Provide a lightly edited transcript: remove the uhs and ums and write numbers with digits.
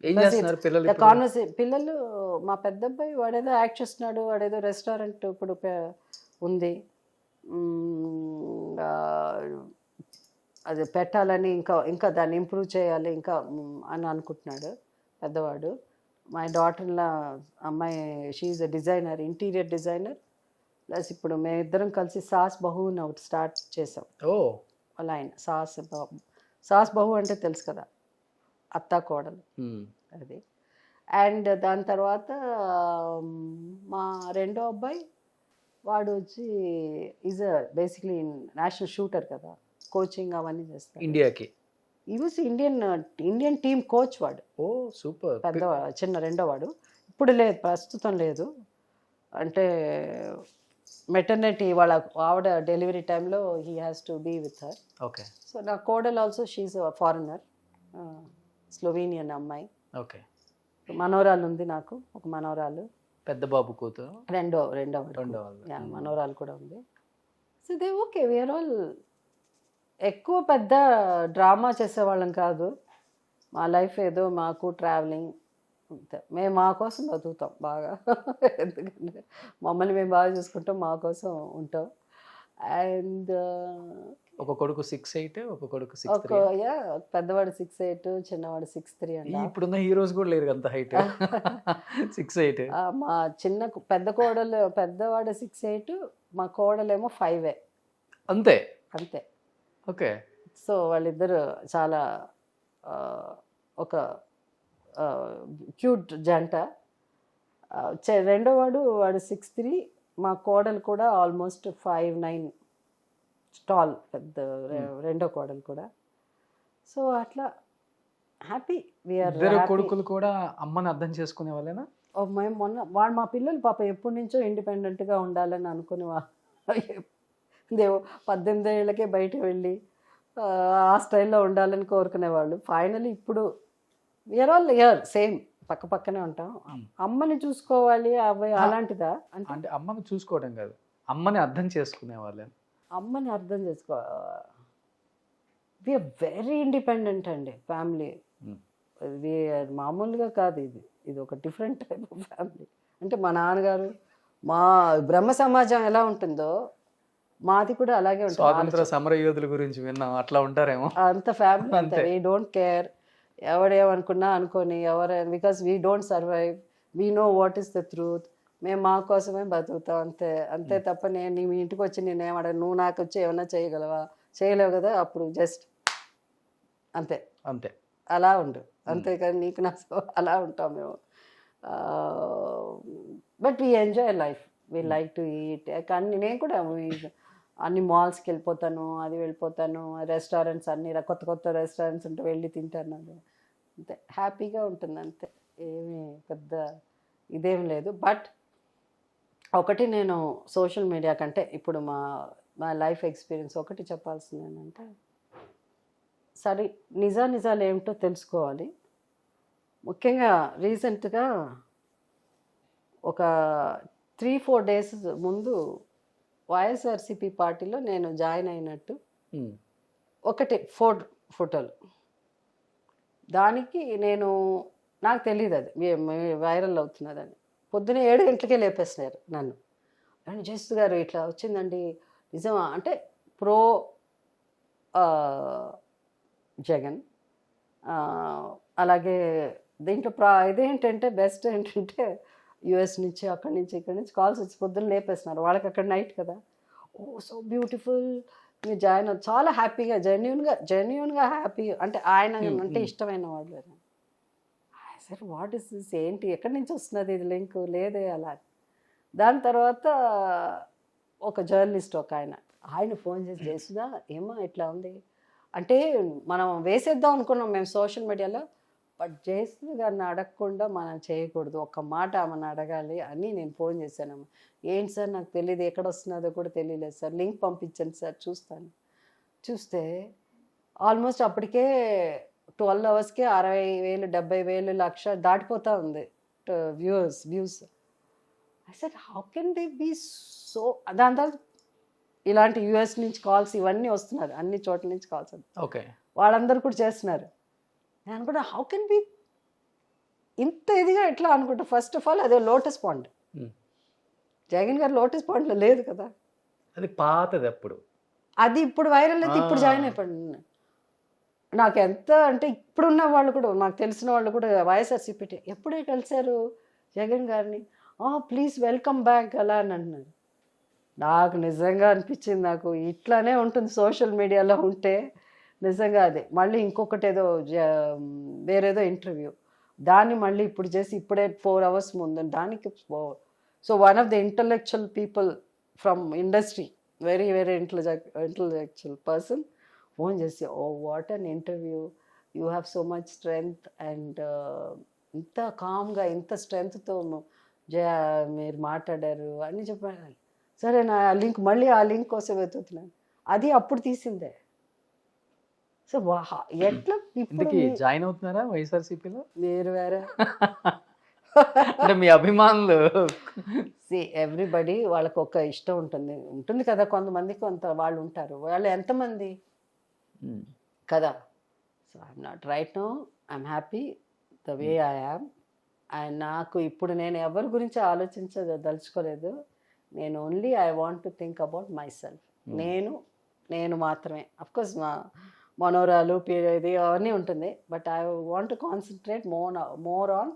ఏం Because చేస్తున్నారు పిల్లలు the ఇప్పుడు? conversation పిల్లలు మా పెద్ద అబ్బాయి వాడేదో యాక్ట్ చేస్తున్నాడు, వాడేదో రెస్టారెంట్ ఇప్పుడు ఉంది. అది పెట్టాలని, ఇంకా ఇంకా దాన్ని ఇంప్రూవ్ చేయాలి ఇంకా అని అనుకుంటున్నాడు పెద్దవాడు. మై డాటర్లా అమ్మాయి, she a designer, interior designer. Plus ఇప్పుడు మేమిద్దరం కలిసి సాస్ బహు అని ఒకటి స్టార్ట్ చేసాం. ఓ వాళ్ళ ఆయన సాస్ బహు అంటే తెలుసు కదా, అత్తా కోడలు అది. అండ్ దాని తర్వాత మా రెండో అబ్బాయి వాడు వచ్చి ఈజ్ బేసిక్లీ నేషనల్ షూటర్ కదా, కోచింగ్ అవన్నీ చేస్తాడు. ఇండియాకి. ఈ వాజ్ ఇండియన్ టీమ్ కోచ్ వాడు. ఓ సూపర్. చిన్న రెండో వాడు ఇప్పుడు లేదు, ప్రస్తుతం లేదు. అంటే మెటర్నిటీ వాళ్ళ ఆవిడ డెలివరీ టైంలో he has to be with her. Okay. So నా కోడలు ఆల్సో షీఈ్ ఫారినర్, స్లోవేనియన్ అమ్మాయి. ఓకే. మనవరాలు ఉంది నాకు, ఒక మనవరాలు. పెద్ద బాబు కూతురు. రెండో వాళ్ళు. మనవరాలు కూడా ఉంది. So they okay, we are all. ఎక్కువ పెద్ద డ్రామా చేసేవాళ్ళం కాదు. మా లైఫ్ ఏదో మాకు ట్రావెలింగ్ అంతే. మేము మా కోసం బతుకుతాం బాగా. ఎందుకంటే మమ్మల్ని మేము బాగా చూసుకుంటాం, మా కోసం ఉంటాం. అండ్ ఒక కొడుకు 6'8", ఒక కొడుకు 6'3". పెద్దవాడు 6'8", చిన్నవాడు 6'3 అండి. ఇప్పుడున్న హీరోస్ కూడా లేరు అంత హైట్. 6'8". మా పెద్దవాడు 6'8", మా కోడలేమో 5'. అంతే. ఓకే. సో వాళ్ళిద్దరు చాలా ఒక క్యూట్ జంట. రెండో వాడు 6'3", మా కోడలు కూడా ఆల్మోస్ట్ 5'9" టాల్, పెద్ద రెండో కోడలు కూడా. సో అట్లా హ్యాపీ. ఇద్దరు కొడుకులు కూడా అమ్మని అర్థం చేసుకునే వాళ్ళేనా? మేము మా పిల్లలు పాప ఎప్పటి నుంచో ఇండిపెండెంట్గా ఉండాలని అనుకుని 18 ఏళ్ళకే బయటకు వెళ్ళి ఆ స్టైల్లో ఉండాలని కోరుకునేవాళ్ళు. ఫైనలీ ఇప్పుడు వీఆర్ ఆల్ సేమ్, పక్క పక్కనే ఉంటాం. అమ్మని చూసుకోవాలి అవి అలాంటిదా అంటే అమ్మని చూసుకోవడం కాదు, అమ్మని అర్థం చేసుకునే వాళ్ళే. అమ్మని అర్థం చేసుకో, వీఆర్ వెరీ ఇండిపెండెంట్ అండి ఫ్యామిలీ. మామూలుగా కాదు, ఇది ఒక డిఫరెంట్ టైప్ ఆఫ్ ఫ్యామిలీ. అంటే మా నాన్నగారు, మా బ్రహ్మ సమాజం ఎలా ఉంటుందో మాది కూడా అలాగే ఉంటుంది. స్వాతంత్ర సమర యోధుల గురించి విన్నాం, అట్లా ఉంటారేమో అంత ఫ్యామిలీ. అంతే, వీ డోంట్ కేర్ ఎవడేమనుకున్నా అనుకోని, because we don't survive, we know what is the truth. మేము మా కోసమే బతుకుతాం అంతే తప్ప నేను మీ ఇంటికి వచ్చి నేనేమడ నువ్వు నాకు వచ్చి ఏమన్నా చేయగలవా, చేయలేవు కదా, అప్పుడు జస్ట్ అంతే అలా ఉండు. అంతేకాని నీకు నాకు అలా ఉంటాం మేము. But we enjoy life, we like to eat. కానీ నేను కూడా అన్ని మాల్స్కి వెళ్ళిపోతాను, రెస్టారెంట్స్ అన్ని కొత్త రెస్టారెంట్స్ ఉంటే వెళ్ళి తింటాను. అంతే హ్యాపీగా ఉంటుంది, అంతే. ఏమీ పెద్ద ఇదేం లేదు. బట్ ఒకటి నేను సోషల్ మీడియా కంటే ఇప్పుడు మా లైఫ్ ఎక్స్పీరియన్స్ ఒకటి చెప్పాల్సింది ఏంటంటే, సరే నిజాలు ఏమిటో తెలుసుకోవాలి. ముఖ్యంగా రీసెంట్గా ఒక 3-4 డేస్ ముందు వైఎస్ఆర్సిపి పార్టీలో నేను జాయిన్ అయినట్టు ఒకటి ఫోటోలు, దానికి నాకు తెలియదు అది వైరల్ అవుతున్నదని. పొద్దున 7 గంటలకే లేపేసినారు నన్ను. అండ్ జస్ట్ గారు ఇట్లా వచ్చిందండి, నిజమా అంటే ప్రో జగన్. అలాగే దీంట్లో ఇదేంటంటే బెస్ట్ ఏంటంటే యుఎస్ నుంచి అక్కడి నుంచి ఇక్కడి నుంచి కాల్స్ వచ్చి పొద్దున్న లేపేస్తున్నారు. వాళ్ళకి అక్కడ నైట్ కదా. ఓ సో బ్యూటిఫుల్, మీరు జాయిన్ అవ్వ, చాలా హ్యాపీగా జెన్యున్గా హ్యాపీ. అంటే ఆయన అంటే ఇష్టమైన వాళ్ళు. సార్ వాట్ ఇస్ దిస్, ఏంటి, ఎక్కడి నుంచి వస్తున్నది ఇది లింక్, లేదే అలా. దాని తర్వాత ఒక జర్నలిస్ట్ ఆయన ఫోన్ చేసి, చేస్తుందా ఏమో ఇట్లా ఉంది అంటే, మనం వేసేద్దాం అనుకున్నాం మేము సోషల్ మీడియాలో. బట్ జయశ్రీ గారిని అడగకుండా మనం చేయకూడదు, ఒక్క మాట ఆమెను అడగాలి అని నేను ఫోన్ చేశానమ్మ. ఏంటి సార్ నాకు తెలియదు, ఎక్కడ వస్తున్నదో కూడా తెలియలేదు సార్, లింక్ పంపించండి సార్ చూస్తాను. చూస్తే ఆల్మోస్ట్ అప్పటికే 12 అవర్స్కే 60,000, 70,000, లక్ష దాటిపోతూ ఉంది views. Sir how can they be so. దాని తర్వాత ఇలాంటి యూఎస్ నుంచి కాల్స్ ఇవన్నీ వస్తున్నారు, అన్ని చోట్ల నుంచి కాల్స్. ఓకే, వాళ్ళందరూ కూడా చేస్తున్నారు. నేను కూడా హౌ కెన్ బి ఎట్లా అనుకుంటా, ఫస్ట్ ఆఫ్ ఆల్ అదే లోటస్ పాండ్. ఉమ్. జగన్ గారు లోటస్ పాండ్లో లేదు కదా, అది పాతది అప్పుడు. అది ఇప్పుడు వైరల్ అయితే ఇప్పుడు జాయిన్ అయిపోయింది. నాకు ఎంత అంటే ఇప్పుడున్న వాళ్ళు కూడా, నాకు తెలిసిన వాళ్ళు కూడా వైఎస్ఆర్సీపీ ఎప్పుడే కలిశారు జగన్ గారిని, ప్లీజ్ వెల్కమ్ బ్యాక్ అలా అని అంటున్నారు. నాకు నిజంగా అనిపించింది, నాకు ఇట్లానే ఉంటుంది సోషల్ మీడియాలో ఉంటే నిజంగా. అదే మళ్ళీ ఇంకొకటి ఏదో వేరేదో ఇంటర్వ్యూ, దాన్ని మళ్ళీ ఇప్పుడు చేసి ఇప్పుడే 4 hours ముందు దానికి. So one of the intellectual people from industry, very very intellectual person phone చేసి, what an interview, you have so much strength and ఇంత కామ్గా ఇంత స్ట్రెంగ్త్తో మీరు మాట్లాడారు అని చెప్పాను. సరే నా లింక్ మళ్ళీ ఆ లింక్ కోసం వెతుకుతున్నాను, అది అప్పుడు తీసిందే. సో ఎట్లా ఇప్పుడు ఇందుకు జాయిన్ అవుతున్నారా వైఎస్ఆర్సీపీలో? వేరు వేరే అంటే మీ అభిమానులు ఎవ్రీబడి వాళ్ళకి ఒక ఇష్టం ఉంటుంది కదా, కొంతమంది కొంత వాళ్ళు ఉంటారు, వాళ్ళు ఎంతమంది కదా. So I'm not right no, I'm happy the way I am. And నాకు ఇప్పుడు నేను ఎవరి గురించి ఆలోచించదలుచుకోలేదు. నేను only I want to think about myself. నేను మాత్రమే. అఫ్కోర్స్ మా మనోరాలు ఇది అవన్నీ ఉంటుంది, but I want to concentrate more on